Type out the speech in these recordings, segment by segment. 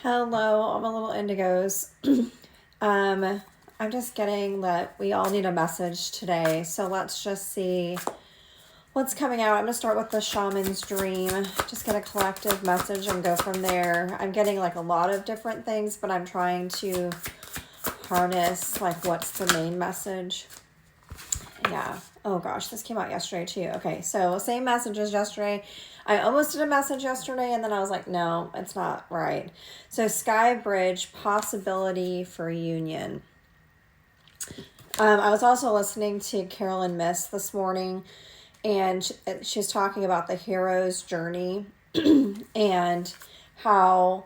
Hello, I'm a little indigos. um, I'm just getting that we all need a message today. So let's just see what's coming out. I'm going to start with the shaman's dream. Just get a collective message and go from there. I'm getting like a lot of different things, but I'm trying to harness like what's the main message. Yeah. Oh gosh, this came out yesterday too. Okay, so same message as yesterday. I almost did a message yesterday and then I was like, no, it's not right. So Sky Bridge, possibility for union. I was also listening to Carolyn Miss this morning, and she was talking about the hero's journey and how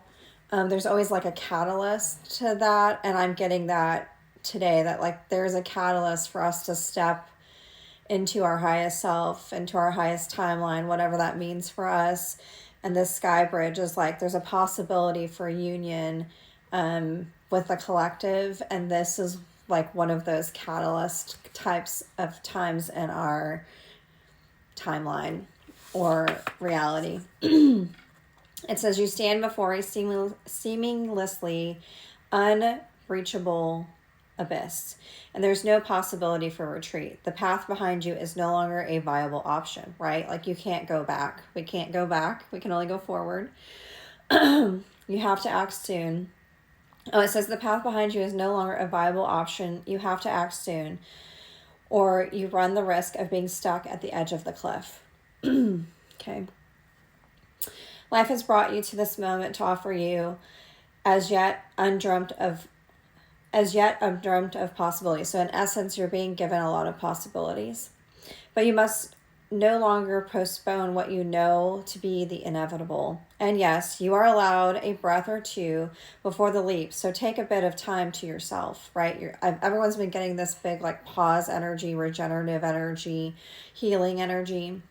there's always like a catalyst to that. And I'm getting that today, that like there's a catalyst for us to step into our highest self, into our highest timeline, whatever that means for us. And this sky bridge is like there's a possibility for union with the collective, and this is like one of those catalyst types of times in our timeline or reality. It says you stand before a seamlessly unreachable abyss, and there's no possibility for retreat. The path behind you is no longer a viable option, right? Like you can't go back. We can't go back. We can only go forward. You have to act soon. Oh, it says the path behind you is no longer a viable option. You have to act soon, or you run the risk of being stuck at the edge of the cliff. Okay. Life has brought you to this moment to offer you as yet undreamt of possibilities. So in essence, you're being given a lot of possibilities. But you must no longer postpone what you know to be the inevitable. And yes, you are allowed a breath or two before the leap. So take a bit of time to yourself, right? Everyone's been getting this big like pause energy, regenerative energy, healing energy.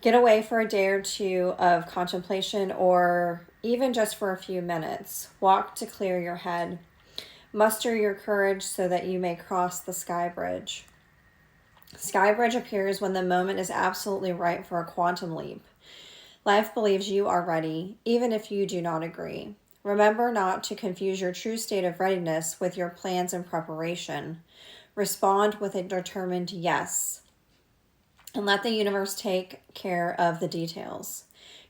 Get away for a day or two of contemplation, or even just for a few minutes. Walk to clear your head. Muster your courage so that you may cross the sky bridge. Sky bridge appears when the moment is absolutely right for a quantum leap. Life believes you are ready, even if you do not agree. Remember not to confuse your true state of readiness with your plans and preparation. Respond with a determined yes, and let the universe take care of the details.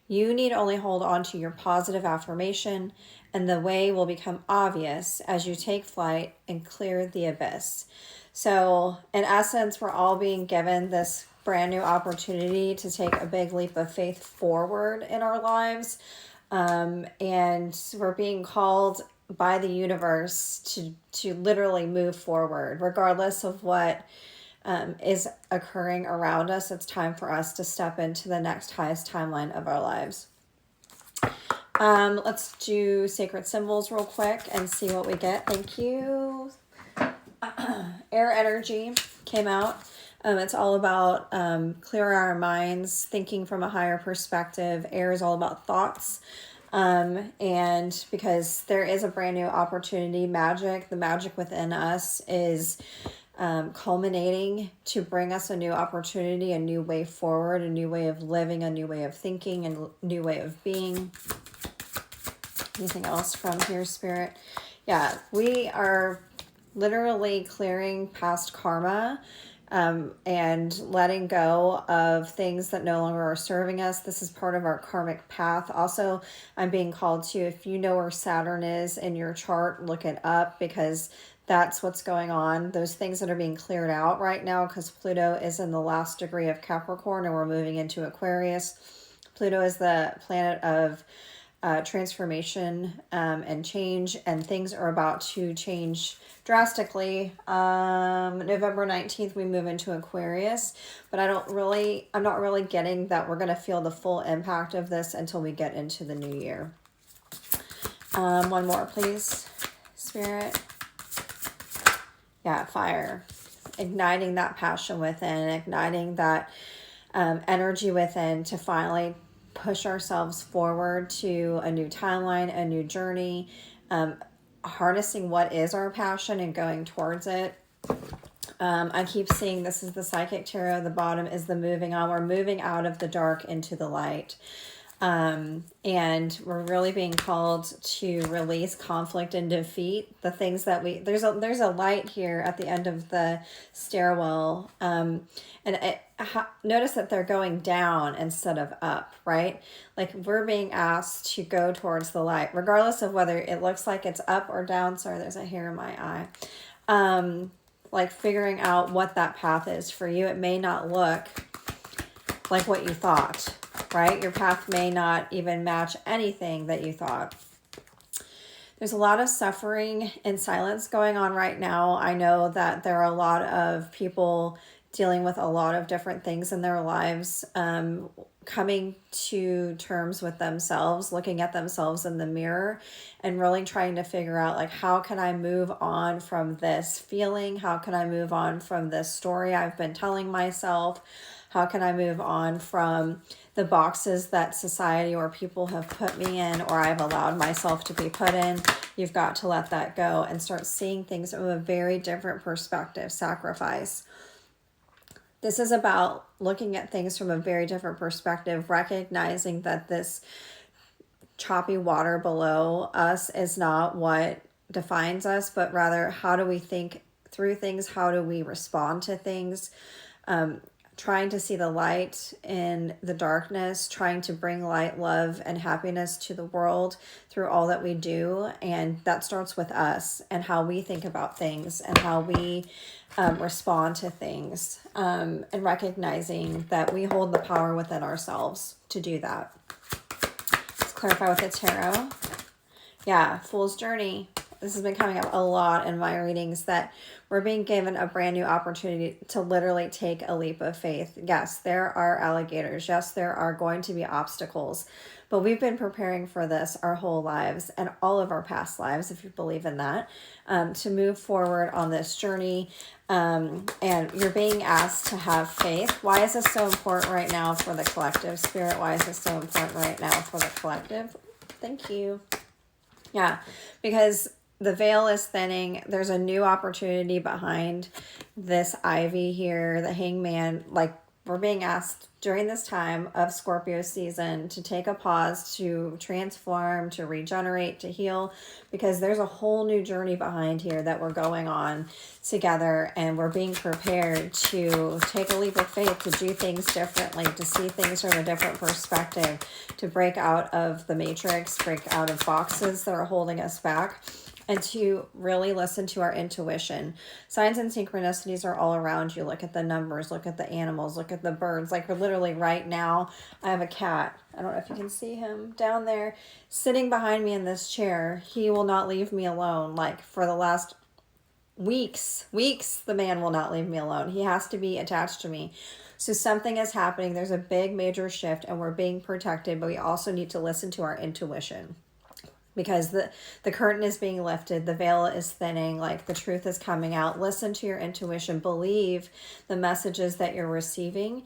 You need only hold on to your positive affirmation, and the way will become obvious as you take flight and clear the abyss. So, in essence, we're all being given this brand new opportunity to take a big leap of faith forward in our lives. And we're being called by the universe to literally move forward, regardless of what is occurring around us. It's time for us to step into the next highest timeline of our lives. Let's do sacred symbols real quick and see what we get. Thank you. Air energy came out. It's all about clearing our minds, thinking from a higher perspective. Air is all about thoughts. And because there is a brand new opportunity, the magic within us is culminating to bring us a new opportunity, a new way forward, a new way of living, a new way of thinking, and a new way of being. Anything else from here, Spirit? Yeah, we are literally clearing past karma and letting go of things that no longer are serving us. This is part of our karmic path. Also, I'm being called to, if you know where Saturn is in your chart, look it up, because that's what's going on. Those things that are being cleared out right now, because Pluto is in the last degree of Capricorn and we're moving into Aquarius. Pluto is the planet of transformation and change, and things are about to change drastically. November 19th, we move into Aquarius, but I'm not really getting that we're going to feel the full impact of this until we get into the new year. One more, please, Spirit. Yeah, fire. Igniting that passion within, igniting that energy within to finally push ourselves forward to a new timeline, a new journey, harnessing what is our passion and going towards it. I keep seeing this is the Psychic Tarot. The bottom is the moving on. We're moving out of the dark into the light. And we're really being called to release conflict and defeat the things that there's a light here at the end of the stairwell. Notice that they're going down instead of up, right? Like we're being asked to go towards the light, regardless of whether it looks like it's up or down. Sorry, there's a hair in my eye. Like figuring out what that path is for you. It may not look like what you thought, right? Your path may not even match anything that you thought. There's a lot of suffering and silence going on right now. I know that there are a lot of people dealing with a lot of different things in their lives, coming to terms with themselves, looking at themselves in the mirror and really trying to figure out, like, how can I move on from this feeling? How can I move on from this story I've been telling myself? How can I move on from the boxes that society or people have put me in, or I've allowed myself to be put in? You've got to let that go and start seeing things from a very different perspective. Sacrifice. This is about looking at things from a very different perspective, recognizing that this choppy water below us is not what defines us, but rather how do we think through things? How do we respond to things? Trying to see the light in the darkness, trying to bring light, love, and happiness to the world through all that we do. And that starts with us and how we think about things and how we respond to things, and recognizing that we hold the power within ourselves to do that. Let's clarify with the tarot. Yeah, Fool's Journey. This has been coming up a lot in my readings, that we're being given a brand new opportunity to literally take a leap of faith. Yes, there are alligators. Yes, there are going to be obstacles. But we've been preparing for this our whole lives and all of our past lives, if you believe in that, to move forward on this journey. And you're being asked to have faith. Why is this so important right now for the collective, Spirit? Why is this so important right now for the collective? Thank you. Yeah, because the veil is thinning. There's a new opportunity behind this ivy here, the Hangman. Like, we're being asked during this time of Scorpio season to take a pause, to transform, to regenerate, to heal, because there's a whole new journey behind here that we're going on together, and we're being prepared to take a leap of faith, to do things differently, to see things from a different perspective, to break out of the matrix, break out of boxes that are holding us back, and to really listen to our intuition. Signs and synchronicities are all around you. Look at the numbers, look at the animals, look at the birds. Like, we're literally right now, I have a cat. I don't know if you can see him down there sitting behind me in this chair. He will not leave me alone. Like, for the last weeks, the man will not leave me alone. He has to be attached to me. So something is happening. There's a big major shift, and we're being protected, but we also need to listen to our intuition. Because the curtain is being lifted, the veil is thinning, like the truth is coming out. Listen to your intuition. Believe the messages that you're receiving.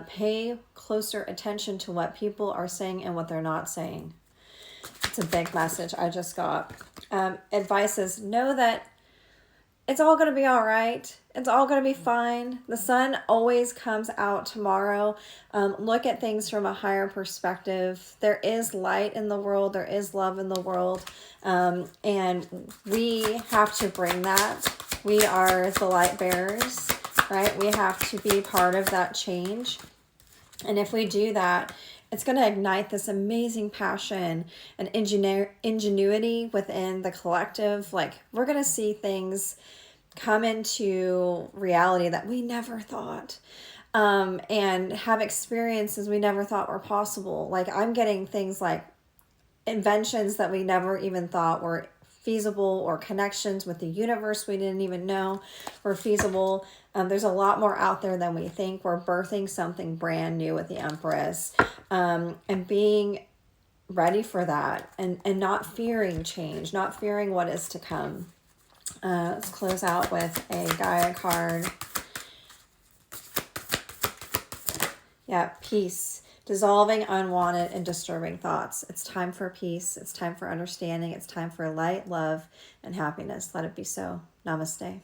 Pay closer attention to what people are saying and what they're not saying. It's a big message I just got. Advice is, know that it's all going to be all right. It's all going to be fine. The sun always comes out tomorrow. Look at things from a higher perspective. There is light in the world. There is love in the world. And we have to bring that. We are the light bearers, right? We have to be part of that change. And if we do that, it's going to ignite this amazing passion and ingenuity within the collective. Like, we're going to see things come into reality that we never thought, and have experiences we never thought were possible. Like, I'm getting things like inventions that we never even thought were feasible, or connections with the universe we didn't even know were feasible. There's a lot more out there than we think. We're birthing something brand new with the Empress, and being ready for that, and not fearing change, not fearing what is to come. Let's close out with a Gaia card. Yeah, peace. Dissolving unwanted and disturbing thoughts. It's time for peace. It's time for understanding. It's time for light, love, and happiness. Let it be so. Namaste.